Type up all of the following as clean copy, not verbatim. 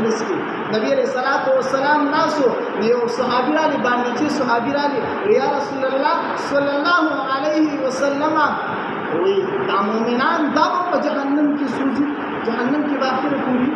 مجلس کې نبی علیہ الصلوۃ والسلام ناسو یو صحابي علی باندې چې صحابي علی یا رسول الله صلی الله علیه وسلم وی دا مومنان دا په جهنم کې سوځي جهنم کې باخره کوي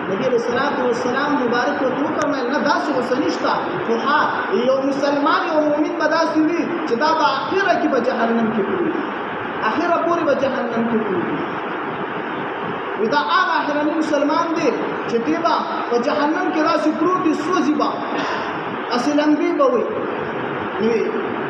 نبی علیہ الصلوۃ والسلام مبارک او تو فرمایل نه دا څه وسنشتا خو ها یو مسلمان یو مؤمن بداسي وي چې دا په اخره کې په جهنم کې کوي اخره پوری په جهنم کې کوي ودا هغه اخرنی مسلمان دی چې دیبا په جهنم کې راشي پروت سوځي با اصلا بي بوي وي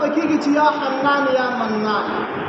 بکیږي چې یا حنان یا منان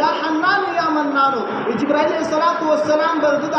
یا حنان یا منان جبرائیل علیہ الصلوۃ والسلام برته د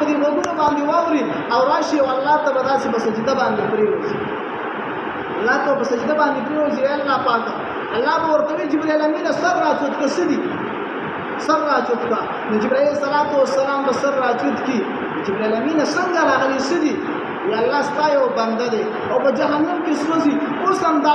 په دی وګونو باندې واوري او راشي الله ته بداسي په سجده باندې پریوځي الله ته په سجده باندې پریوځي الله پاک الله ورته جبرائیل امین سر راځوت کسدي سر راځوت کا جبرائیل علیہ الصلوۃ والسلام به سر راځوت کی جبرائیل امین څنګه راغلی سدي یا الله ستایو بنده دی او په جهنم کې سوځي اوس هم دا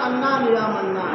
حنان یا منان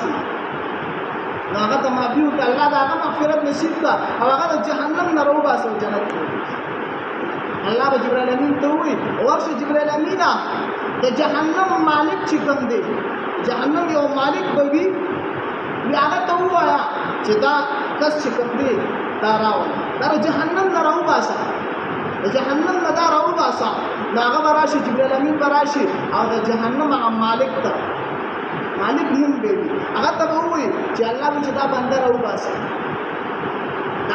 کې هغه ته معفو ته الله دا مغفرت نصیب کا او هغه جهنم نه روباسو جنت الله به جبرائیل امین ته وي ورشه جبرائیل امینا د جهنم مالک چې کوم دی جهنم یو مالک به وي هغه ته وایا چې دا کس چې کوم دی دا راو دا جهنم نه روباسه جهنم نه راو باسا داغه براشي جبرائیل امین براشي او د جهنم مالک ته مالک نوم دی هغه ته وایي چې الله دې دا بنده راو باسا دا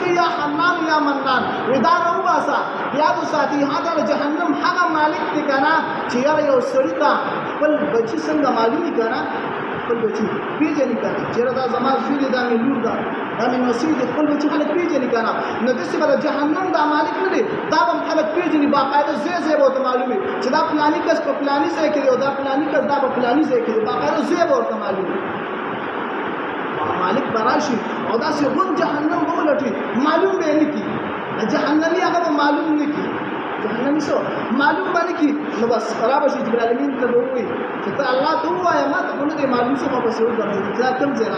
کې یا حنان یا منان ودا راو باسا یاد ساتي هغه جهنم هغه مالک دی کنه چې یو سړی ته خپل بچی څنګه معلومي کنه خپل بچی پیژنې کنه چې دا زماد شوی دا ملور دا همین وسیله خپل بچی خلک پیژنې کنه نو د څه بل جهنم دا مالک نه دی دا هم خلک پیژنې باقاعده زه به معلومي چې دا پلاني کس په پلاني ځای کې او دا پلاني کس دا په پلاني ځای کې باقاعده زه به معلومي مالک براشي او دا څه غون جهنم بولټي معلوم به نه کی جهنمي هغه معلوم نه کی جهنمي سو معلوم باندې کی نو بس خراب شي جبرائیل امین ته وایي چې ته الله ته وایې ما ته نه معلوم څه په سر درځي دا کوم ځای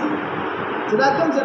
کی چې دا کوم ځای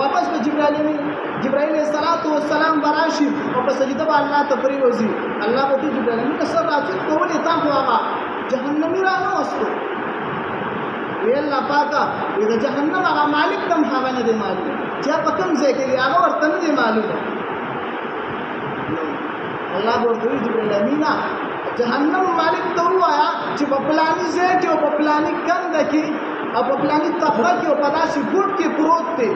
واپس په جبرائیل امین جبرائیل علیہ الصلوۃ والسلام براشي او په سجده باندې الله ته پریوځي الله به جبرائیل امین سره راځي ته ولې تا خو هغه جهنمي را نه وستو وی الله پاکا دا جهنم هغه مالک تم هغه نه دی معلوم چې په کوم ځای کې هغه ورته نه دی معلوم الله ورته جبرائیل امین جهنم مالک ته وایا چې په پلاني ځای کې او په پلاني کند کې او په پلاني طبقه کې او په داسې ګوټ کې پروت دی